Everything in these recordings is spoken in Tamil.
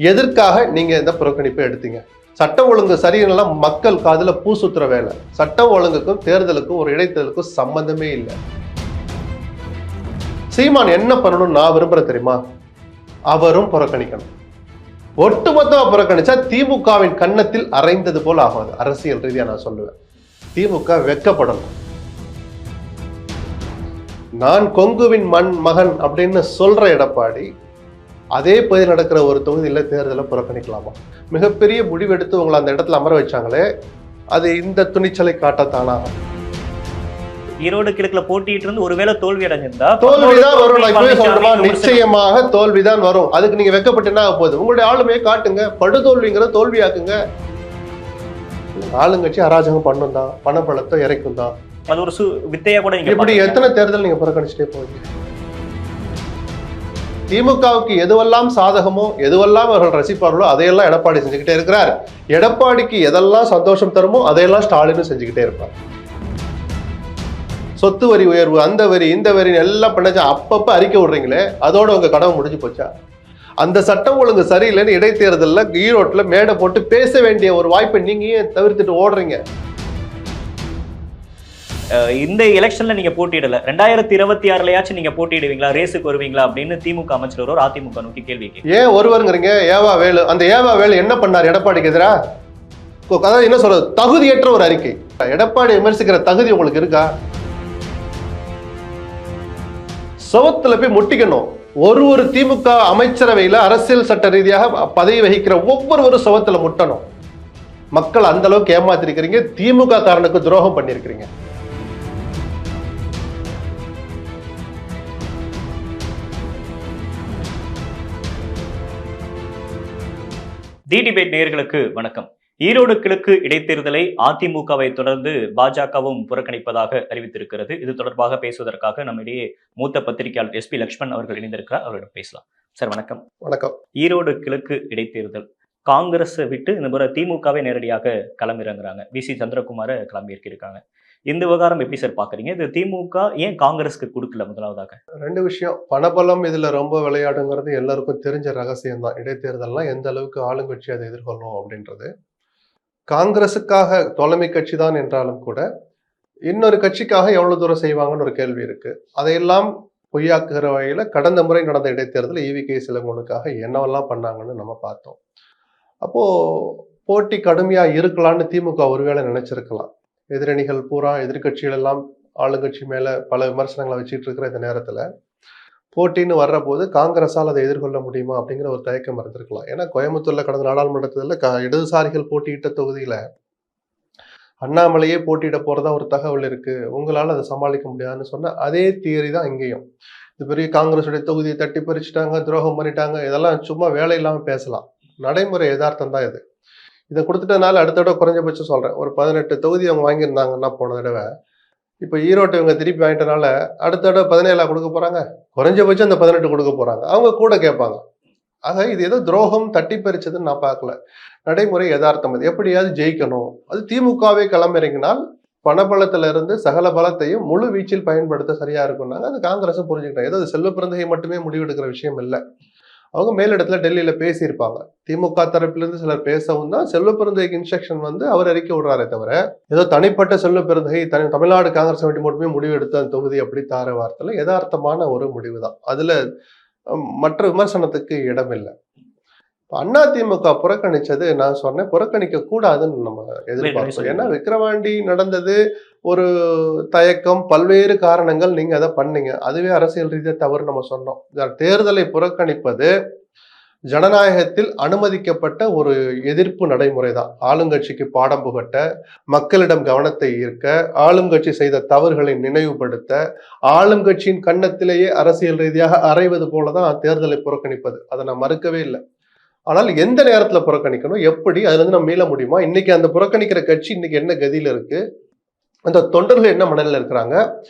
எதற்காக நீங்க இந்த புறக்கணிப்பை எடுத்தீங்க? சட்டம் ஒழுங்கு சரியில்லை, மக்கள் காதுல பூ சுத்துற வேலை. சட்டம் ஒழுங்குக்கும் தேர்தலுக்கும் ஒரு இடைத்தேர்தலுக்கும் சம்பந்தமே இல்லை. சீமான் என்ன பண்ணணும் நான் விரும்புறேன் தெரியுமா? அவரும் புறக்கணிக்கணும். ஒட்டுமொத்தமா புறக்கணிச்சா திமுகவின் கன்னத்தில் அரைந்தது போல ஆகாது. அரசியல் ரீதியா நான் சொல்லுவேன், திமுக வெட்கப்படணும். நான் கொங்குவின் மகன் அப்படின்னு சொல்ற எடப்பாடி அதே பகுதியில் நடக்கிற ஒரு தொகுதியில் தேர்தலை புறக்கணிக்கலாமா? மிகப்பெரிய முடிவெடுத்து உங்களை அந்த இடத்துல அமர வச்சாங்களே, அது இந்த துணிச்சலை காட்டத்தானா? ஈரோடு கிழக்குல போட்டிட்டு இருந்து ஒருவேளை தோல்வி அடைஞ்சிருந்தா தோல்விதான் வரும். நிச்சயமாக தோல்விதான் வரும். அதுக்கு நீங்க வெக்கப்பட்டு என்ன போகுது? உங்களுடைய ஆளுமையை காட்டுங்க. படுதோல்விங்கிற தோல்வியாக்குங்க. ஆளுங்கட்சி அராஜகம் பண்ணும் தான், பணப்பழத்தை இறைக்கும் தான். அது ஒரு வித்தையா கூட இப்படி எத்தனை தேர்தல் நீங்க புறக்கணிச்சுட்டே போவீங்க? திமுகவுக்கு எதுவெல்லாம் சாதகமோ, எதுவெல்லாம் அவர்கள் ரசிப்பார்களோ அதையெல்லாம் எடப்பாடி செஞ்சுக்கிட்டே இருக்கிறார். எடப்பாடிக்கு எதெல்லாம் சந்தோஷம் தருமோ அதையெல்லாம் ஸ்டாலினும் செஞ்சுக்கிட்டே இருப்பார். சொத்து வரி உயர்வு, அந்த வரி, இந்த வரி எல்லாம் பண்ணாச்சா? அப்பப்ப அறிக்கை விடுறீங்களே, அதோட உங்க கடமை முடிஞ்சு போச்சா? அந்த சட்டம் ஒழுங்கு சரியில்லைன்னு இடைத்தேர்தலில் ஈரோட்டில் மேடை போட்டு பேச வேண்டிய ஒரு வாய்ப்பை நீங்க ஏன் தவிர்த்துட்டு ஓடுறீங்க? இந்த எலெக்ஷன்ல நீங்க போட்டியிடல, 2026லயாச்சும் நீங்க போட்டியிடுவீங்களா, ரேஸுக்கு வருவீங்களா அப்படின்னு திமுக அமைச்சர் ஒருவர் அதிமுக நோக்கி கேள்வி ஏன் ஒருவருங்கிறீங்க? ஏவா வேலு, அந்த ஏவா வேலு என்ன பண்ணார் எடப்பாடிக்கு எதிரா? அதாவது என்ன சொல்றது, தகுதியற்ற ஒரு அறிக்கை. எடப்பாடி விமர்சிக்கிற தகுதி உங்களுக்கு இருக்கா? சவத்துல போய் முட்டிக்கணும். ஒரு திமுக அமைச்சரவையில அரசியல் சட்ட ரீதியாக பதவி வகிக்கிற ஒவ்வொருவரும் சவத்துல முட்டணும். மக்கள் அந்த அளவுக்கு ஏமாத்திருக்கிறீங்க, திமுக காரனுக்கு துரோகம் பண்ணிருக்கிறீங்க. தி டிபேட் நேயர்களுக்கு வணக்கம். ஈரோடு கிழக்கு இடைத்தேர்தலை அதிமுகவை தொடர்ந்து பாஜகவும் புறக்கணிப்பதாக அறிவித்திருக்கிறது. இது தொடர்பாக பேசுவதற்காக நம்மிடையே மூத்த பத்திரிகையாளர் SP லக்ஷ்மண் அவர்கள் இணைந்திருக்கிறார். அவரிடம் பேசலாம். சார் வணக்கம். வணக்கம். ஈரோடு கிழக்கு இடைத்தேர்தல் காங்கிரஸை விட்டு இந்த முறை திமுகவை நேரடியாக களமிறங்குறாங்க. VC சந்திரகுமார களமிறக்கியிருக்காங்க. இந்த விவகாரம் எப்படி சார் பாக்குறீங்க? இது திமுக ஏன் காங்கிரஸ்க்கு கொடுக்கல? முதலாவதாக ரெண்டு விஷயம். பணபலம் இதுல ரொம்ப விளையாடுங்கிறது எல்லாருக்கும் தெரிஞ்ச ரகசியம் தான். இடைத்தேர்தல்லாம் எந்த அளவுக்கு ஆளுங்கட்சி அதை எதிர்கொள்ளும் அப்படின்றது. காங்கிரஸுக்காக தலைமை கட்சி தான் என்றாலும் கூட இன்னொரு கட்சிக்காக எவ்வளவு தூரம் செய்வாங்கன்னு ஒரு கேள்வி இருக்கு. அதையெல்லாம் பொய்யாக்குகிற வகையில கடந்த முறை நடந்த இடைத்தேர்தல் EVK சிலங்கோனுக்காக என்னவெல்லாம் பண்ணாங்கன்னு நம்ம பார்த்தோம். அப்போ போட்டி கடுமையா இருக்கலாம்னு திமுக ஒருவேளை நினைச்சிருக்கலாம். எதிரணிகள் பூரா, எதிர்கட்சிகள் எல்லாம் ஆளுங்கட்சி மேல பல விமர்சனங்களை வச்சுட்டு இருக்கிற இந்த நேரத்துல போட்டின்னு வர்ற போது காங்கிரஸால் அதை எதிர்கொள்ள முடியுமா அப்படிங்கிற ஒரு தயக்கம் இருந்திருக்கலாம். ஏன்னா கோயம்புத்தூர்ல கடந்த நாடாளுமன்றத்தில் இடதுசாரிகள் போட்டியிட்ட தொகுதியில அண்ணாமலையே போட்டியிட போறதா ஒரு தகவல் இருக்கு, உங்களால அதை சமாளிக்க முடியாதுன்னு சொன்ன அதே தியரி தான் இங்கேயும். இது பெரிய காங்கிரஸுடைய தொகுதியை தட்டி பறிச்சுட்டாங்க, துரோகம் பண்ணிட்டாங்க, இதெல்லாம் சும்மா வேலை இல்லாம பேசலாம். நடைமுறை யதார்த்தம் தான் இது. இதை கொடுத்துட்டனால அடுத்த தடவை குறைஞ்சபட்சம் சொல்றேன், ஒரு 18 தொகுதி அவங்க வாங்கியிருந்தாங்கன்னா போன தடவை, இப்போ ஈரோட்டை இவங்க திருப்பி வாங்கிட்டனால அடுத்த தடவை 17 கொடுக்க போறாங்க. குறைஞ்சபட்சம் அந்த 18 கொடுக்க போறாங்க. அவங்க கூட கேட்பாங்க. ஆக இது ஏதோ துரோகம் தட்டி பறிச்சதுன்னு நான் பார்க்கல. நடைமுறை யதார்த்தம். இது எப்படியாவது ஜெயிக்கணும். அது திமுகவே களமிறங்கினால் பணபலத்துல இருந்து சகல பலத்தையும் முழு வீச்சில் பயன்படுத்த சரியா இருக்கும்னாங்க. அது காங்கிரஸும் புரிஞ்சுக்கிட்டாங்க. ஏதோ செல்வ பிறந்தகை மட்டுமே முடிவெடுக்கிற விஷயம் இல்லை. அவங்க மேலிடத்துல டெல்லியில பேசியிருப்பாங்க. திமுக தரப்பிலிருந்து சிலர் பேசவும் தான் செல்வ பெருந்தகைக்கு இன்ஸ்ட்ரக்ஷன் வந்து அவர் அறிக்கை விடுறாரே தவிர ஏதோ தனிப்பட்ட செல்வ பெருந்தகை தமிழ்நாடு காங்கிரஸ் கமிட்டி மட்டுமே முடிவு எடுத்த அந்த தொகுதி அப்படி தார வார்த்தையில யதார்த்தமான ஒரு முடிவு தான். அதுல மற்ற விமர்சனத்துக்கு இடமில்லை. அதிமுக புறக்கணிச்சது நான் சொன்னேன், புறக்கணிக்க கூடாதுன்னு நம்ம எதிர்பார்ப்போம். ஏன்னா விக்கிரவாண்டி நடந்தது ஒரு தயக்கம், பல்வேறு காரணங்கள், நீங்க அதை பண்ணீங்க, அதுவே அரசியல் ரீதியா தவறு நம்ம சொன்னோம். தேர்தலை புறக்கணிப்பது ஜனநாயகத்தில் அனுமதிக்கப்பட்ட ஒரு எதிர்ப்பு நடைமுறை தான். ஆளுங்கட்சிக்கு பாடம் புகட்ட, மக்களிடம் கவனத்தை ஈர்க்க, ஆளுங்கட்சி செய்த தவறுகளை நினைவுபடுத்த, ஆளுங்கட்சியின் கன்னத்திலேயே அரசியல் ரீதியாக அறைவது போலதான் தேர்தலை புறக்கணிப்பது. அதை நான் மறுக்கவே இல்லை. ஆனால் எந்த நேரத்துல புறக்கணிக்கணும், எப்படி, அதுல இருந்து நம்ம மீள முடியுமா? இன்னைக்கு அந்த புறக்கணிக்கிற கட்சி இன்னைக்கு என்ன கதியில இருக்கு, அந்த தொண்டர்கள் என்ன மனநிலை இருக்கிறாங்க,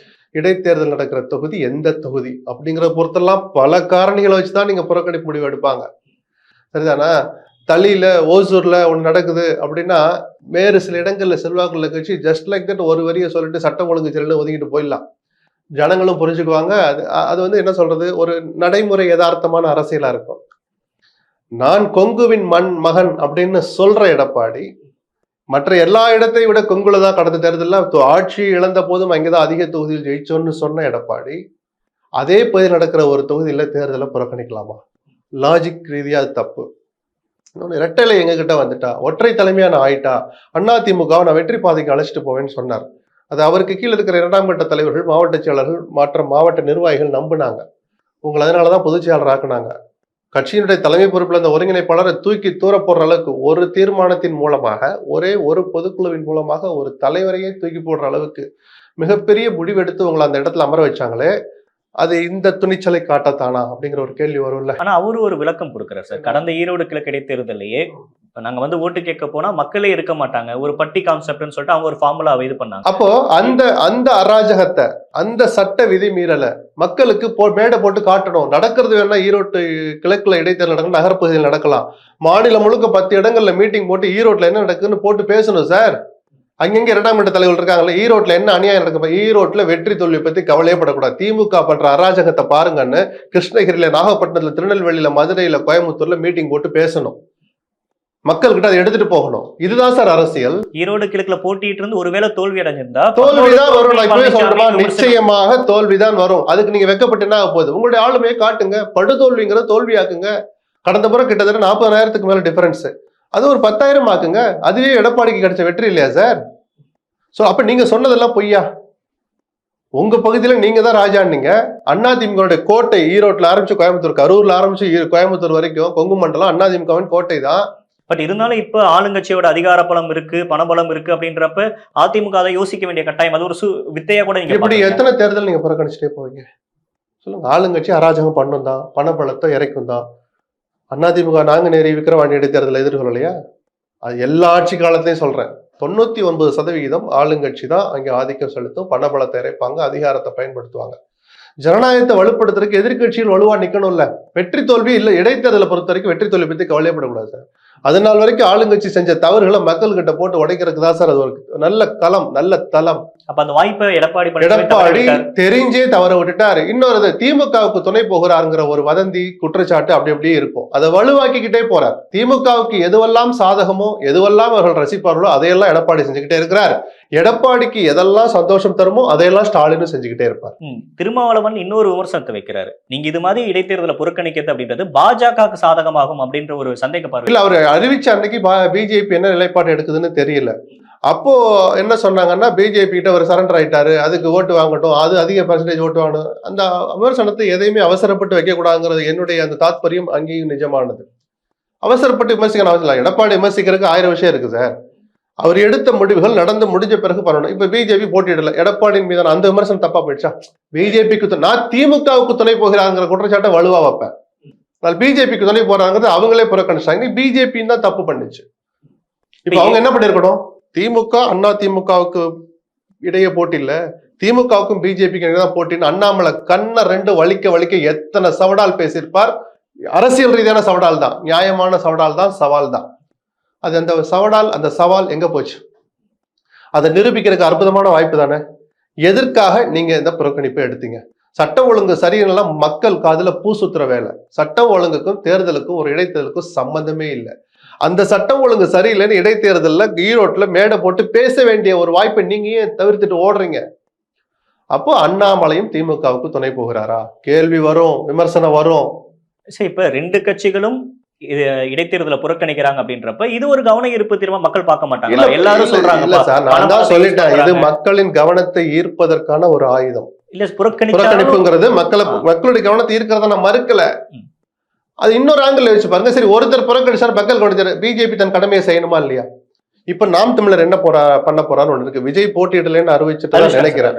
இடைத்தேர்தல் நடக்கிற தொகுதி எந்த தொகுதி அப்படிங்கிற பொறுத்தெல்லாம் பல காரணிகளை வச்சுதான் நீங்க புறக்கணிப்பு முடிவு எடுப்பாங்க. சரிதானா? தளியில ஓசூர்ல ஒண்ணு நடக்குது அப்படின்னா வேறு சில இடங்கள்ல செல்வாக்குள்ள கட்சி ஜஸ்ட் லைக் தட் ஒரு வரியை சொல்லிட்டு சட்டம் ஒழுங்கு சரியில்லை ஒதுக்கிட்டு போயிடலாம். ஜனங்களும் புரிஞ்சுக்குவாங்க. அது வந்து என்ன சொல்றது, ஒரு நடைமுறை யதார்த்தமான அரசியலா இருக்கும். நான் கொங்குவின் மகன் அப்படின்னு சொல்ற எடப்பாடி மற்ற எல்லா இடத்தை விட கொங்குல தான் கடந்த தேர்தலில் ஆட்சி இழந்த போதும் அங்கேதான் அதிக தொகுதியில் ஜெயிச்சோன்னு சொன்ன எடப்பாடி அதே பகுதியில் நடக்கிற ஒரு தொகுதியில தேர்தலை புறக்கணிக்கலாமா? லாஜிக் ரீதியா அது தப்பு. இன்னொன்னு, இரட்டைலை எங்ககிட்ட வந்துட்டா, ஒற்றை தலைமையான ஆயிட்டா, அதிமுகவை நான் வெற்றி பாதைக்கு அழைச்சிட்டு போவேன்னு சொன்னார். அது அவருக்கு கீழே இருக்கிற இரண்டாம் கட்ட தலைவர்கள், மாவட்ட செயலர்கள், மற்ற மாவட்ட நிர்வாகிகள் நம்பினாங்க. உங்களை அதனாலதான் பொதுச் செயலாளர் ஆக்குனாங்க. கட்சியினுடைய தலைமை பொறுப்புல இந்த ஒருங்கிணைப்பாளரை தூக்கி தூர போடுற அளவுக்கு ஒரு தீர்மானத்தின் மூலமாக, ஒரே ஒரு பொதுக்குழுவின் மூலமாக ஒரு தலைவரையே தூக்கி போடுற அளவுக்கு மிகப்பெரிய முடிவெடுத்து உங்களை அந்த இடத்துல அமர வச்சாங்களே, அது இந்த துணிச்சலை காட்டத்தானா அப்படிங்கிற ஒரு கேள்வி வரும்ல. ஆனா அவரு ஒரு விளக்கம் கொடுக்கிறார் சார். கடந்த ஈரோடு கிழக்கு இடைத்தேர்தலையே நாங்க ஓட்டு கேட்க போனா மக்களே இருக்க மாட்டாங்க, ஒரு பட்டி கான்செப்ட்னு சொல்லிட்டு அவங்க ஒரு ஃபார்முலா இது பண்ணாங்க. அப்போ அந்த அராஜகத்தை, அந்த சட்ட விதி மீறல மக்களுக்கு மேடை போட்டு காட்டணும். நடக்கிறது வேணா ஈரோட்டு கிழக்குல இடைத்தேர்தல் நடக்கும், நகர்ப்பகுதியில் நடக்கலாம். மாநிலம் முழுக்க 10 இடங்கள்ல மீட்டிங் போட்டு ஈரோட்ல என்ன நடக்குதுன்னு போட்டு பேசணும் சார். அங்கங்க இரண்டாம் கட்ட தலைவர்கள் இருக்காங்கல்ல, ஈரோட்ல என்ன அநியாயம் நடக்க, ஈரோட்ல வெற்றி தோல்வி பத்தி கவலையே படக்கூடாது. திமுக பண்ற அராஜகத்தை பாருங்கன்னு கிருஷ்ணகிரியில, நாகப்பட்டினத்துல, திருநெல்வேலியில, மதுரையில, கோயம்புத்தூர்ல மீட்டிங் போட்டு பேசணும். மக்கள்கிட்ட அதை எடுத்துட்டு போகணும். இதுதான் சார் அரசியல். ஈரோடு கிழக்குல போட்டிட்டு இருந்து ஒருவேளை தோல்வி அடைஞ்சிருந்தா தோல்விதான் வரும். நான் இப்பவே சொல்றேமா, நிச்சயமாக தோல்விதான் வரும். அதுக்கு நீங்க வெக்கப்பட்டு என்ன ஆக போகுது? உங்களுடைய ஆளுமையை காட்டுங்க. படுதோல்விங்கிறத தோல்வியாக்குங்க. கடந்த முறை கிட்டத்தட்ட 40,000க்கு மேல டிஃபரன்ஸ், அது ஒரு 10,000 ஆக்குங்க. அதுவே எடப்பாடிக்கு கிடைச்ச வெற்றி இல்லையா சார்? சோ அப்ப நீங்க சொன்னதெல்லாம் பொய்யா? உங்க பகுதியில நீங்க தான் ராஜான்னீங்க. அதிமுக கோட்டை ஈரோட்ல ஆரம்பிச்சு கோயம்புத்தூர், கரூர்ல ஆரம்பிச்சு கோயம்புத்தூர் வரைக்கும் கொங்கு மண்டலம் அதிமுகவின் கோட்டை தான். பட் இருந்தாலும் இப்ப ஆளுங்கட்சியோட அதிகார பலம் இருக்கு, பணபலம் இருக்கு அப்படின்றப்ப அதிமுக அதை யோசிக்க வேண்டிய கட்டாயம், அது ஒரு வித்தையா கூட நீங்க இப்படி எத்தனை தேர்தல் நீங்க புறக்கணிச்சுட்டே போவீங்க சொல்லுங்க? ஆளுங்கட்சி அராஜகம் பண்ணும் தான், பணபலத்தை இறைக்கும் தான். அதிமுக நாங்குநேரி விக்கிரவாண்டி இடைத்தேர்தல் எதிர்கொள்ளலையா? அது எல்லா ஆட்சி காலத்தையும் சொல்றேன். 99% ஆளுங்கட்சி தான் அங்க ஆதிக்கம் செலுத்தும், பணபலத்தை இறைப்பாங்க, அதிகாரத்தை பயன்படுத்துவாங்க. ஜனநாயகத்தை வலுப்படுத்துறதுக்கு எதிர்கட்சியில் வலுவா நிக்கணும்ல. வெற்றி தோல்வி இல்ல, இடைத்தேர்தலை பொறுத்த வரைக்கும் வெற்றி தோல்வி பத்தி கவலைப்படக்கூடாது சார். அதனால் வரைக்கும் ஆளுங்கட்சி செஞ்ச தவறுகளை மக்கள் கிட்ட போட்டு உடைக்கிறதுக்கு தான் சார் அது ஒரு நல்ல களம், நல்ல தளம். அப்ப அந்த வாய்ப்பை எடப்பாடி தெரிஞ்சே தவற விட்டுட்டாரு. இன்னொரு திமுகவுக்கு துணை போகிறாருங்கிற ஒரு வதந்தி, குற்றச்சாட்டு அப்படி அப்படியே இருக்கும். அதை வலுவாக்கிக்கிட்டே போறார். திமுகவுக்கு எதுவெல்லாம் சாதகமோ, எதுவெல்லாம் அவர்கள் ரசிப்பார்களோ அதையெல்லாம் எடப்பாடி செஞ்சுக்கிட்டே இருக்கிறார். எடப்பாடிக்கு எதெல்லாம் சந்தோஷம் தருமோ அதையெல்லாம் ஸ்டாலின் செஞ்சுக்கிட்டே இருப்பார். திருமாவளவன் இன்னொரு விமர்சனத்தை வைக்கிறாரு. நீங்க இது மாதிரி இடைத்தேர்தலை புறக்கணிக்கிறது அப்படின்றது பாஜகவுக்கு சாதகமாகும் அப்படின்ற ஒரு சந்தேக பார்வை. இல்ல, அவர் அறிவிச்ச அன்னைக்கு பிஜேபி என்ன நிலைப்பாடு எடுக்குதுன்னு தெரியல. அப்போ என்ன சொன்னாங்கன்னா, பிஜேபி கிட்ட அவர் சரண்டர் ஆயிட்டாரு, அதுக்கு ஓட்டு வாங்கட்டும், அது அதிக பெர்சன்டேஜ் ஓட்டு வாங்கணும். அந்த விமர்சனத்தை எதையுமே அவசரப்பட்டு வைக்க கூடாதுங்கிறது என்னுடைய அந்த தாத்பரியம் அங்கேயும் நிஜமானது. அவசரப்பட்டு விமர்சிக்கணும் அவசியம் இல்லை. எடப்பாடி விமர்சிக்கிறதுக்கு 1000 விஷயம் இருக்கு சார். அவர் எடுத்த முடிவுகள் நடந்து முடிஞ்ச பிறகு பண்ணணும். இப்ப பிஜேபி போட்டியிடல, எடப்பாடியின் மீதான அந்த விமர்சனம் தப்பா போயிடுச்சா? பிஜேபிக்கு நான் திமுகவுக்கு துணை போகிறாங்கிற குற்றச்சாட்டை வலுவா வைப்பேன். பிஜேபிக்கு துணை போறாங்கிறது அவங்களே புறக்கணிச்சாங்க. பிஜேபின்னு தான் தப்பு பண்ணுச்சு. இப்ப அவங்க என்ன பண்ணிருக்கணும்? திமுக அதிமுகவுக்கு இடையே போட்டி இல்ல, திமுகவுக்கும் பிஜேபிக்கு தான் போட்டின்னு அண்ணாமலை கண்ணை 2 வலிக்க எத்தனை சவடால் பேசியிருப்பார். அரசியல் ரீதியான சவடால் தான், நியாயமான சவடால் தான், சவால் தான். அது அந்த சவால் எங்க போச்சு? அதை நிரூபிக்கிறதுக்கு அற்புதமான வாய்ப்பு தானே. எதற்காக நீங்க இந்த புறக்கணிப்பை எடுத்தீங்க? சட்டம் ஒழுங்கு சரியில்லை, மக்கள் காதுல பூசுத்துற வேலை. சட்டம் ஒழுங்குக்கும் தேர்தலுக்கும் ஒரு இடைத்தேர்தலுக்கும் சம்பந்தமே இல்லை. அந்த சட்டம் ஒழுங்கு சரியில்லைன்னு இடைத்தேர்தல்ல ஈரோட்ல மேடை போட்டு பேச வேண்டிய ஒரு வாய்ப்பை நீங்க ஏன் தவிர்த்துட்டு ஓடுறீங்க? அப்போ அண்ணாமலையும் திமுகவுக்கு துணை போகிறாரா? கேள்வி வரும், விமர்சனம் வரும். சரி, இப்ப 2 கட்சிகளும் இடைத்தேர்தலை புறக்கணிக்கிறாங்க அப்படின்றப்ப இது ஒரு கவன ஈர்ப்பு தீர்மா மக்கள் பார்க்க மாட்டாங்க. எல்லாரும் சொல்றாங்க. இல்ல சார், நான் தான் சொல்லிட்டேன், இது மக்களின் கவனத்தை ஈர்ப்பதற்கான ஒரு ஆயுதம். இல்ல, புறக்கணிப்புங்கிறது மக்களுடைய கவனத்தை ஈர்க்கிறத நான் மறுக்கல. அது இன்னொரு ஆங்கிள் வச்சு பாருங்க. சரி, ஒருத்தர் புறக்கணிச்சார், மக்கள் கவனிச்சார், பிஜேபி தன் கடமையை செய்யணுமா இல்லையா? இப்ப நாம் தமிழர் என்ன பண்ண போறான்னு ஒண்ணு இருக்கு. விஜய் போட்டியிடலன்னு அறிவிச்சுட்டு நினைக்கிறேன்.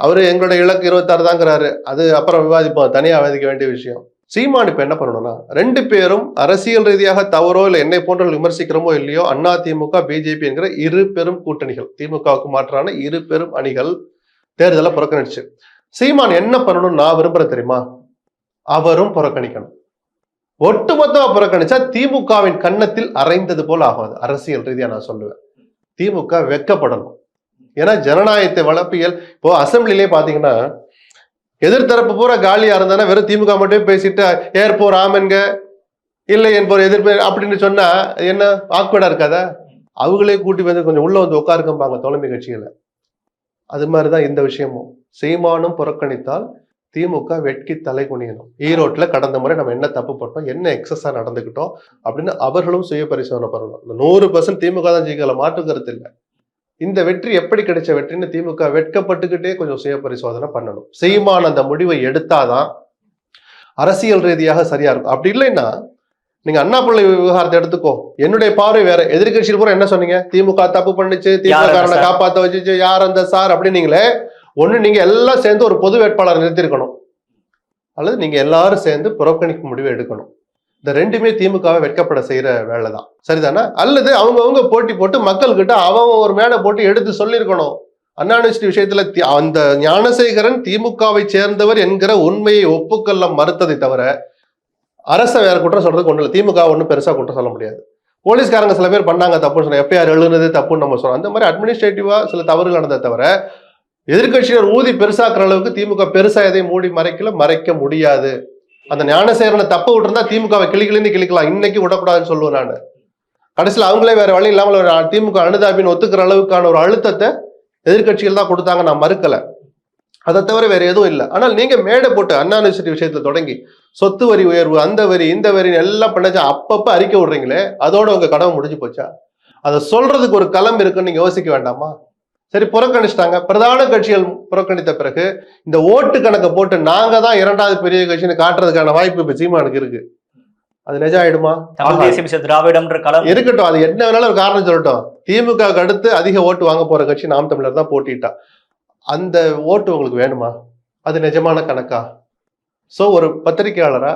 அவரு எங்களுடைய இலக்கு 26 தாங்கிறாரு. அது அப்புறம் விவாதிப்போம், தனியா விவாதிக்க வேண்டிய விஷயம். சீமான் இப்ப என்ன பண்ணணும்னா, 2 பேரும் அரசியல் ரீதியாக தவறோ இல்ல என்னை போன்ற விமர்சிக்கிறோமோ இல்லையோ, அதிமுக பிஜேபி என்கிற 2 பெரும் கூட்டணிகள், திமுகவுக்கு மாற்றான 2 பெரும் அணிகள் தேர்தலை புறக்கணிச்சு. சீமான் என்ன பண்ணணும்னு நான் விரும்புறேன் தெரியுமா? அவரும் புறக்கணிக்கணும். ஒட்டுமொத்தமா புறக்கணிச்சா திமுகவின் கன்னத்தில் அரைந்தது போல ஆகும். அரசியல் ரீதியா நான் சொல்லுவேன், திமுக வெக்கப்படணும். ஏன்னா ஜனநாயகத்தை வளர்ப்பியல். இப்போ அசம்பிளிலே பாத்தீங்கன்னா எதிர்த்தரப்பு பூரா காலியா இருந்தானே, வெறும் திமுக மட்டும் பேசிட்டு ஏற்போ ராமன்க இல்லை என்பவர் எதிர்ப்பு அப்படின்னு சொன்னா என்ன ஆக்வர்டா இருக்காதா? அவங்களே கூட்டி வந்து கொஞ்சம் உள்ள வந்து உட்காருக்கம்பாங்க தோழமை கட்சிகளை. அது மாதிரிதான் இந்த விஷயமும். சீமானும் புறக்கணித்தால் திமுக வெட்கி தலை குனியணும். ஈரோட்ல கடந்த முறை நம்ம என்ன தப்பு போட்டோம், என்ன எக்ஸஸா நடந்துக்கிட்டோம் அப்படின்னு அவர்களும் சுய பரிசோதனை பண்ணணும். 100% திமுக தான் ஜெயிக்கல, மாற்று கருத்து இல்லை. இந்த வெற்றி எப்படி கிடைச்ச வெற்றின்னு திமுக வெட்கப்பட்டுக்கிட்டே கொஞ்சம் சுய பரிசோதனை பண்ணணும். சீமான் அந்த முடிவை எடுத்தாதான் அரசியல் ரீதியாக சரியா இருக்கும். அப்படி இல்லைன்னா நீங்க அண்ணா பிள்ளை விவகாரத்தை எடுத்துக்கோ, என்னுடைய பார்வை வேற. எதிர்கட்சியில் கூட என்ன சொன்னீங்க, திமுக தப்பு பண்ணுச்சு, திமுக காப்பாத்த வச்சுச்சு, யார் அந்த சார் அப்படின்னீங்களே. ஒண்ணு நீங்க எல்லாம் சேர்ந்து ஒரு பொது வேட்பாளர் நிறுத்திருக்கணும், அல்லது நீங்க எல்லாரும் சேர்ந்து புறக்கணிக்கும் முடிவை எடுக்கணும். இந்த ரெண்டுமே திமுகவை வெட்கப்பட செய்யற வேலைதான், சரிதானா? அல்லது அவங்கவுங்க போட்டி போட்டு மக்கள் கிட்ட அவன் ஒரு மேடை போட்டு எடுத்து சொல்லியிருக்கணும். அண்ணா யூனிவர்சிட்டி விஷயத்துல அந்த ஞானசேகரன் திமுகவை சேர்ந்தவர் என்கிற உண்மையை ஒப்புக்கொள்ள மறுத்ததை தவிர அரசை வேற குற்றம் சொல்றதுக்கு ஒண்ணு இல்லை. திமுக ஒன்றும் பெருசா குற்றம் சொல்ல முடியாது. போலீஸ்காரங்க சில பேர் பண்ணாங்க தப்புன்னு சொன்ன, எஃப்ஐஆர் எழுதுனது தப்புன்னு நம்ம சொல்றோம். அந்த மாதிரி அட்மினிஸ்ட்ரேட்டிவா சில தவறுகள் நடந்ததை தவிர எதிர்கட்சியினர் ஊதி பெருசாக்குற அளவுக்கு திமுக பெருசா எதையும் மூடி மறைக்க முடியாது. அந்த ஞானசேகரனை தப்பு விட்டுருந்தா திமுகவை கிளிக்கிளின்னு கிளிக்கலாம், இன்னைக்கு விடக்கூடாதுன்னு சொல்லுவேன் நான். கடைசியில் அவங்களே வேற வழி இல்லாமல் திமுக அனுதாபின்னு ஒத்துக்கிற அளவுக்கான ஒரு அழுத்தத்தை எதிர்கட்சிகள் தான் கொடுத்தாங்க, நான் மறுக்கல. அதை தவிர வேற எதுவும் இல்லை. ஆனால் நீங்க மேடை போட்டு அண்ணா யூனிவர்சிட்டி விஷயத்துல தொடங்கி சொத்து வரி உயர்வு, அந்த வரி இந்த வரி எல்லாம் பண்ணாச்சா, அப்பப்ப அறிக்கை விடுறீங்களே, அதோட உங்க கடமை முடிஞ்சு போச்சா? அதை சொல்றதுக்கு ஒரு களம் இருக்குன்னு நீங்க யோசிக்க வேண்டாமா? சரி, புறக்கணிச்சிட்டாங்க. பிரதான கட்சிகள் புறக்கணித்த பிறகு இந்த ஓட்டு கணக்கை போட்டு நாங்க தான் இரண்டாவது பெரிய கட்சின்னு காட்டுறதுக்கான வாய்ப்பு இப்ப சீமானுக்கு இருக்கு. அது நிஜம் ஆயிடுமா? இருக்கட்டும், அது என்ன வேணாலும் ஒரு காரணம் சொல்லட்டும். திமுக அடுத்து அதிக ஓட்டு வாங்க போற கட்சி நாம் தமிழர் தான் போட்டிட்டா. அந்த ஓட்டு உங்களுக்கு வேணுமா? அது நிஜமான கணக்கா? சோ ஒரு பத்திரிகையாளரா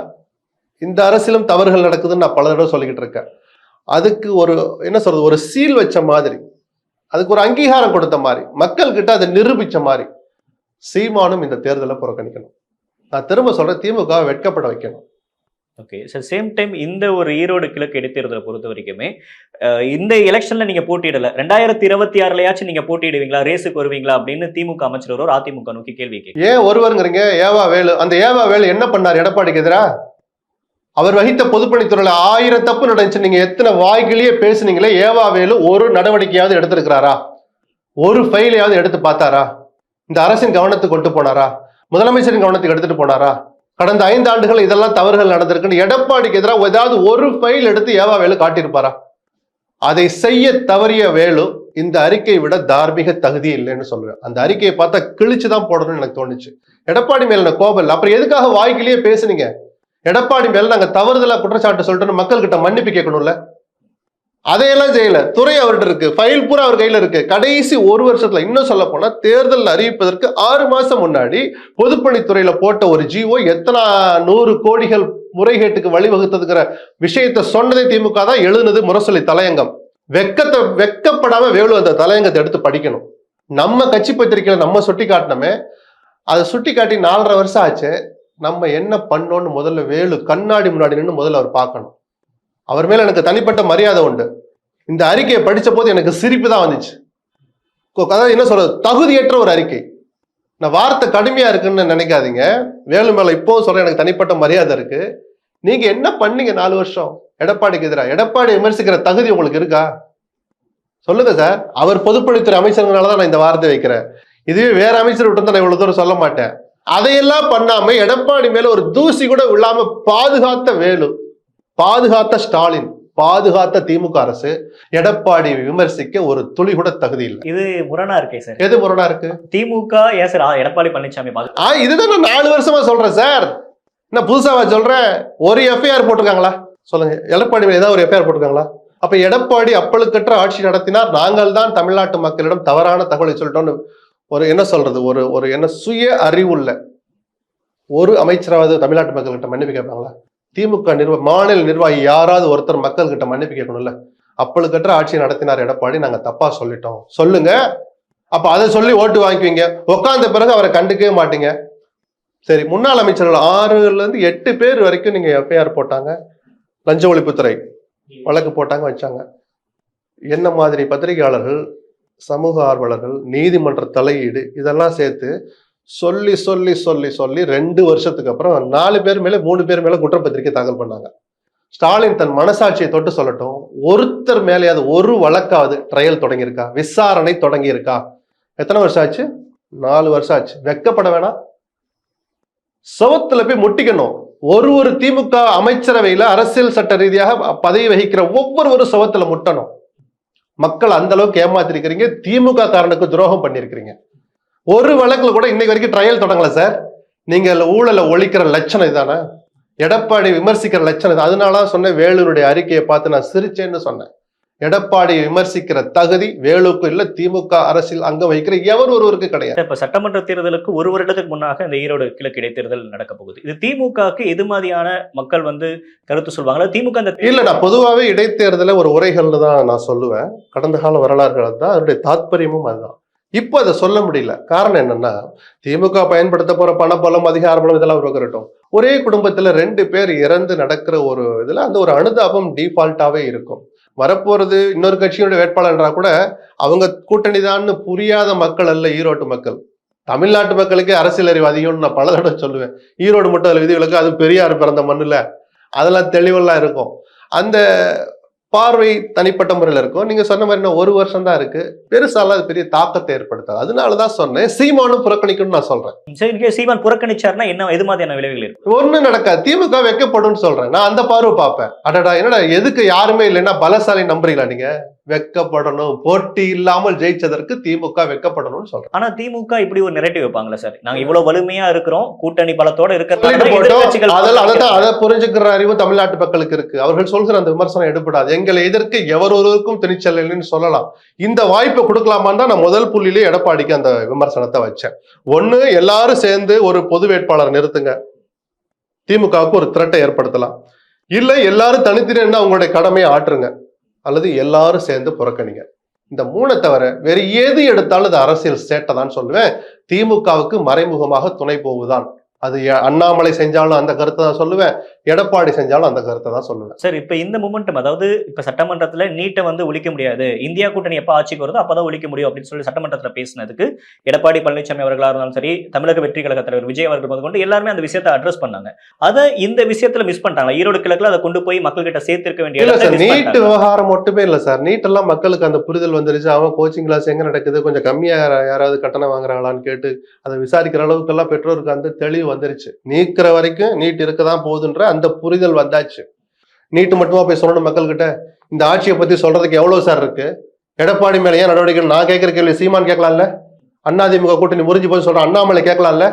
இந்த அரசியலும் தவறுகள் நடக்குதுன்னு நான் பல தடவை சொல்லிக்கிட்டு இருக்கேன். அதுக்கு ஒரு என்ன சொல்றது, ஒரு சீல் வச்ச மாதிரி, அதுக்கு ஒரு அங்கீகாரம் கொடுத்த மாதிரி, மக்கள் கிட்ட அதை நிரூபிச்ச மாதிரி சீமானும் இந்த தேர்தலை புறக்கணிக்கணும். நான் திரும்ப சொல்றேன், திமுக வெட்கப்பட வைக்கணும். ஓகே சார், சேம் டைம் இந்த ஒரு ஈரோடு கிழக்கு இடைத்தேர்தலை பொறுத்த வரைக்குமே இந்த எலெக்ஷன்ல நீங்க போட்டியிடல, 2026லயாச்சும் நீங்க போட்டியிடுவீங்களா, ரேஸுக்கு வருவீங்களா அப்படின்னு திமுக அமைச்சர் ஒருவர் அதிமுக நோக்கி கேள்வி கேட்க. ஏன் ஒருவருங்கிறீங்க? ஏவா வேலு. அந்த ஏவா வேலு என்ன பண்ணார் எடப்பாடிக்கு எதிரா? அவர் வகித்த பொதுப்பணித்துறையில 1000 தப்பு நடந்துச்சு. நீங்க எத்தனை வாய்களையே பேசுனீங்களே, ஏவா வேலு ஒரு நடவடிக்கையாவது எடுத்திருக்கிறாரா? ஒரு ஃபைலையாவது எடுத்து பார்த்தாரா? இந்த அரசின் கவனத்துக்கு கொண்டு போனாரா? முதலமைச்சரின் கவனத்துக்கு எடுத்துட்டு போனாரா? கடந்த 5 ஆண்டுகள் இதெல்லாம் தவறுகள் நடந்திருக்குன்னு எடப்பாடிக்கு எதிராக ஏதாவது ஒரு ஃபைல் எடுத்து ஏவா வேலு காட்டியிருப்பாரா? அதை செய்ய தவறிய வேலு இந்த அறிக்கையை விட தார்மீக தகுதி இல்லைன்னு சொல்லுவேன். அந்த அறிக்கையை பார்த்தா கிழிச்சுதான் போடணும்னு எனக்கு தோணுச்சு. எடப்பாடி மேல கோபம் இல்லை, அப்புறம் எதுக்காக வாய்க்கிலேயே பேசுனீங்க? எடப்பாடி மேல நாங்க தவறுதலா குற்றச்சாட்டு சொல்லிட்டு மக்கள் கிட்ட மன்னிப்பு கேட்கணும்ல, அதையெல்லாம் செய்யல. துறை அவர்கிட்ட இருக்கு, ஃபைல் பூரா அவர் கையில இருக்கு. கடைசி ஒரு வருஷத்துல, இன்னும் சொல்ல போனா தேர்தல் அறிவிப்பதற்கு 6 மாசம் முன்னாடி பொதுப்பணித்துறையில போட்ட ஒரு ஜிஓ எத்தனை 100 கோடிகள் முறைகேட்டுக்கு வழிவகுத்ததுங்கிற விஷயத்த சொன்னதே திமுக தான் எழுதுனது முரசொலி தலையங்கம். வெக்கப்படாம வேலு அந்த தலையங்கத்தை எடுத்து படிக்கணும். நம்ம கட்சி பத்திரிகையில நம்ம சுட்டி காட்டினோமே, அதை சுட்டி காட்டி 4.5 வருஷம் ஆச்சு. நம்ம என்ன பண்ணோம்னு முதல்ல வேலு கண்ணாடி முன்னாடி நின்று முதல்ல அவர் பார்க்கணும். அவர் மேல எனக்கு தனிப்பட்ட மரியாதை உண்டு. இந்த அறிக்கையை படிச்ச போது எனக்கு சிரிப்பு தான் வந்துச்சு. அதாவது என்ன சொல்றது, தகுதியற்ற ஒரு அறிக்கை. நான் வார்த்தை கடுமையா இருக்குன்னு நினைக்காதீங்க. வேலு மேல இப்போவும் சொல்றேன், எனக்கு தனிப்பட்ட மரியாதை இருக்கு. நீங்க என்ன பண்ணீங்க 4 வருஷம் எடப்பாடிக்கு எதிராக? எடப்பாடி விமர்சிக்கிற தகுதி உங்களுக்கு இருக்கா? சொல்லுங்க சார். அவர் பொதுப்பணித்துறை அமைச்சர்னாலதான் நான் இந்த வார்த்தை வைக்கிறேன். இதுவே வேற அமைச்சர் விட்டு நான் இவ்வளவு தூரம் சொல்ல மாட்டேன். அதையெல்லாம் பண்ணாம எடப்பாடி மேல ஒரு தூசி கூட விழாம பாதுகாத்த வேலு, பாதுகாத்த ஸ்டாலின், பாதுகாத்த திமுக அரசு எடப்பாடி விமர்சிக்க ஒரு துளி கூட தகுதி இல்லை. இது முரணா இருக்கே சார். எது முரணா இருக்கு? திமுக ஏன் சார் எடப்பாடி பழனிசாமி இதுதான் நான் 4 வருஷமா சொல்றேன் சார். என்ன புதுசாவா சொல்றேன்? ஒரு எஃப்ஐஆர் போட்டிருக்காங்களா சொல்லுங்க? எடப்பாடி மேல ஏதாவது ஒரு எஃப்ஐஆர் போட்டிருக்காங்களா? அப்ப எடப்பாடி அப்பழுக்கற்ற ஆட்சி நடத்தினார், நாங்கள் தான் தமிழ்நாட்டு மக்களிடம் தவறான தகவலை சொல்லிட்டோம்னு ஒரு என்ன சொல்றது, ஒரு என்ன சுய அறிவுள்ள ஒரு அமைச்சராவது தமிழ்நாட்டு மக்கள் கிட்ட மன்னிப்பு கேட்பாங்களா? திமுக மாநில நிர்வாகி யாராவது ஒருத்தர் மக்கள் கிட்ட மன்னிப்பு கேட்கணும்ல? அப்பழுக்கற்ற ஆட்சி நடத்தினார் எடப்பாடி, நாங்க தப்பா சொல்லிட்டோம் சொல்லுங்க. அப்ப அதை சொல்லி ஓட்டு வாங்கிக்குவீங்க. உட்கார்ந்த பிறகு அவரை கண்டுக்கவே மாட்டீங்க. சரி, முன்னாள் அமைச்சர்கள் 6ல இருந்து 8 பேர் வரைக்கும் நீங்க எஃப்ஐஆர் போட்டாங்க, லஞ்ச ஒழிப்புத்துறை வழக்கு போட்டாங்க, வச்சாங்க. என்ன மாதிரி பத்திரிகையாளர்கள், சமூக ஆர்வலர்கள், நீதிமன்ற தலையீடு இதெல்லாம் சேர்த்து சொல்லி சொல்லி சொல்லி சொல்லி 2 வருஷத்துக்கு அப்புறம் 4 பேர் மேல 3 பேர் மேல குற்றப்பத்திரிகை தாக்கல் பண்ணாங்க. ஸ்டாலின் தன் மனசாட்சியை தொட்டு சொல்லட்டும். ஒருத்தர் மேலேயாவது ஒரு வழக்காவது ட்ரையல் தொடங்கியிருக்கா, விசாரணை தொடங்கியிருக்கா? எத்தனை வருஷம் ஆச்சு? 4 வருஷம் ஆச்சு. வெக்கப்பட வேணாம்? சவத்துல போய் முட்டிக்கணும். ஒரு திமுக அமைச்சரவையில அரசியல் சட்ட ரீதியாக பதவி வகிக்கிற ஒவ்வொருவரும் சவத்துல முட்டணும். மக்கள் அந்த அளவுக்கு ஏமாத்திருக்கிறீங்க. திமுக காரனுக்கு துரோகம் பண்ணிருக்கிறீங்க. ஒரு வழக்குல கூட இன்னைக்கு வரைக்கும் ட்ரையல் தொடங்கல சார். நீங்க ஊழலை ஒழிக்கிற லட்சணம் இதுதானே? எடப்பாடி விமர்சிக்கிற லட்சணம். அதனால சொன்ன வேலுனுடைய அறிக்கையை பார்த்து நான் சிரிச்சேன்னு சொன்னேன். எடப்பாடி விமர்சிக்கிற தகுதி வேலுக்கு இல்ல, திமுக அரசியல் அங்கம் வகிக்கிற ஒருவருக்கு கிடையாது. இப்ப சட்டமன்ற தேர்தலுக்கு ஒரு வருடத்துக்கு முன்னாக இந்த ஈரோடு கிழக்கு இடைத்தேர்தல் நடக்க போகுது. இது திமுகவுக்கு எது மாதிரியான மக்கள் கருத்து சொல்வாங்களா? திமுக இல்ல, நான் பொதுவாகவே இடைத்தேர்தல ஒரு உரைகள்னு தான் நான் சொல்லுவேன். கடந்த கால வரலாறுகள் தான் அதனுடைய தாத்பரியமும் அதுதான். இப்போ அதை சொல்ல முடியல. காரணம் என்னன்னா, திமுக பயன்படுத்த போற பணபலம், அதிகார பலம் இதெல்லாம் இருக்கட்டும். ஒரே குடும்பத்துல 2 பேர் இறந்து நடக்கிற ஒரு இதுல அந்த ஒரு அனுதாபம் டிஃபால்ட்டாவே இருக்கும். வரப்போறது இன்னொரு கட்சியோட வேட்பாளர்ன்றா கூட அவங்க கூட்டணி தான்னு புரியாத மக்கள் அல்ல ஈரோட்டு மக்கள். தமிழ்நாட்டு மக்களுக்கே அரசியல் அறிவு அதிகம்னு நான் பல தடவை சொல்லுவேன். ஈரோடு மட்டும் அதில் விதிவிலக்கு, அது பெரியார் பிறந்த மண்ணுல அதெல்லாம் தெளிவெல்லாம் இருக்கும். அந்த பார்வை தனிப்பட்ட முறையில் இருக்கும். நீங்க சொன்ன மாதிரி 1 வருஷம் தான் இருக்கு. பெருசாலாம் அது பெரிய தாக்கத்தை ஏற்படுத்தாது. அதனாலதான் சொன்னேன் சீமானும் புறக்கணிக்கணும்னு நான் சொல்றேன். சீமான் புறக்கணிச்சாருன்னா என்ன, எது மாதிரியான விளைவுகள் இருக்கு? ஒண்ணும் நடக்காது. திமுக வெக்கப்படும் சொல்றேன். நான் அந்த பார்வை பார்ப்பேன். அடடா, என்னடா எதுக்கு யாருமே இல்லைன்னா பலசாலி நம்புறீங்களா நீங்க? வெக்கப்படணும். போட்டி இல்லாமல் ஜெயிச்சதற்கு திமுக வெக்கப்படணும்னு சொல்றேன். ஆனா திமுக இப்படி ஒரு நெரேட்டிவ் வைப்பாங்களா சார்? நாங்க இவ்வளவு வலிமையா இருக்கிறோம், கூட்டணி பலத்தோட அதை புரிஞ்சுக்கிற அறிவு தமிழ்நாட்டு மக்களுக்கு இருக்கு. அவர்கள் சொல்கிற அந்த விமர்சனம் எடுபடாது. எங்களை எதிர்க்க எவரொருவருக்கும் துணிச்சல் இல்லைன்னு சொல்லலாம். இந்த வாய்ப்பை கொடுக்கலாமான்னு தான் நான் முதல் புள்ளியிலே எடப்பாடிக்கு அந்த விமர்சனத்தை வச்சேன். ஒண்ணு, எல்லாரும் சேர்ந்து ஒரு பொது வேட்பாளர் நிறுத்துங்க, திமுகவுக்கு ஒரு த்ரெட்டை ஏற்படுத்தலாம். இல்ல எல்லாரும் தனித்தினா அவங்களுடைய கடமையை ஆற்றுங்க, அல்லது எல்லாரும் சேர்ந்து புறக்கணிங்க. இந்த 3 தவிர வேறு எது எடுத்தாலும் அது அரசியல் சேட்டை தான் சொல்லுவேன். திமுகவுக்கு மறைமுகமாக துணை போகுதான். அது அண்ணாமலை செஞ்சாலும் அந்த கருத்தை தான் சொல்லுவேன், எடப்பாடி செஞ்சாலும் அந்த கருத்தை தான் சொல்லுவேன். சார், இப்ப இந்த மூமெண்டம், அதாவது இப்ப சட்டமன்றத்துல நீட்டை ஒழிக்க முடியாது, இந்தியா கூட்டணி எப்ப ஆட்சிக்கு வருதோ அப்பதான் ஒழிக்க முடியும் அப்படின்னு சொல்லி சட்டமன்றத்துல பேசினதுக்கு எடப்பாடி பழனிசாமி அவர்களா இருந்தாலும் சரி, தமிழக வெற்றி கழக தலைவர் விஜய் அவர்கள் முதற்கொண்டு எல்லாருமே அந்த விஷயத்தை அட்ரஸ் பண்ணாங்க. அதை இந்த விஷயத்துல மிஸ் பண்ணிட்டாங்க. ஈரோடு கிழக்குல அதை கொண்டு போய் மக்கள் கிட்ட சேர்த்திருக்க வேண்டிய நீட் விவகாரம் மட்டுமே இல்ல சார். நீட் எல்லாம் மக்களுக்கு அந்த புரிதல் வந்துருச்சு. அவன் கோச்சிங் கிளாஸ் எங்க நடக்குது, கொஞ்சம் கம்மியா யாராவது கட்டணம் வாங்குறாங்களான்னு கேட்டு அதை விசாரிக்கிற அளவுக்கு எல்லாம் பெற்றோருக்கு அந்த தெளிவு வந்துருச்சு. நீக்கிற வரைக்கும் நீட் இருக்கதான் போகுதுன்ற அந்த புரிதல் வந்தாச்சு. நீட்டு மட்டுமா போய் சொல்லணும் மக்கள் கிட்ட? இந்த ஆட்சியை பத்தி சொல்றதுக்கு எவ்வளவு சார் இருக்கு? எடப்பாடி மேல ஏன் நடவடிக்கை? நான் கேட்கிற கேள்வி சீமான் கேட்கலாம்ல? அதிமுக கூட்டணி முறிஞ்சு போய் சொல்ற அண்ணாமலை கேட்கலாம்ல?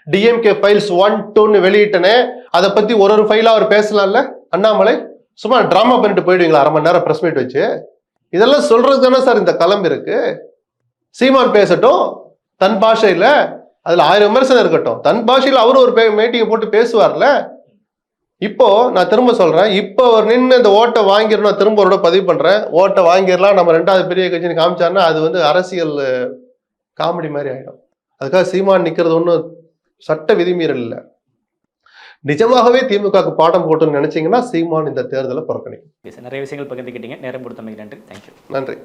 டிஎம்கே ஃபைல்ஸ் 1, 2 வெளியிட்டனே, அதை பத்தி ஒரு ஃபைலா அவர் பேசலாம்ல? அண்ணாமலை சும்மா டிராமா பண்ணிட்டு போயிடுவீங்களா 1/2 மணி நேரம் பிரஸ் மீட் வச்சு? இதெல்லாம் சொல்றது தானே சார் இந்த களம் இருக்கு. சீமான் பேசட்டும் தன் பாஷையில, அதுல 1000 விமர்சனம் இருக்கட்டும், தன் பாஷையில் அவரும் ஒரு மீட்டிங்கை போட்டு பேசுவார்ல. இப்போ நான் திரும்ப சொல்றேன், இப்போ அவர் நின்று இந்த ஓட்டை வாங்கிடணும், திரும்ப ஒரு பதிவு பண்றேன், ஓட்டை வாங்கிடலாம் நம்ம 2வது பெரிய கட்சின்னு காமிச்சாருன்னா அது அரசியல் காமெடி மாதிரி ஆயிடும். அதுக்காக சீமான் நிக்கிறது ஒன்றும் சட்ட விதிமீறல் இல்லை. நிஜமாகவே திமுகவுக்கு பாடம் போட்டுன்னு நினைச்சீங்கன்னா சீமான் இந்த தேர்தலை புறக்கணிக்கும். நிறைய விஷயங்கள் பகிர்ந்துக்கிட்டீங்க. நேரம் கொடுத்தமைக்கு நன்றி. தேங்க்யூ. நன்றி.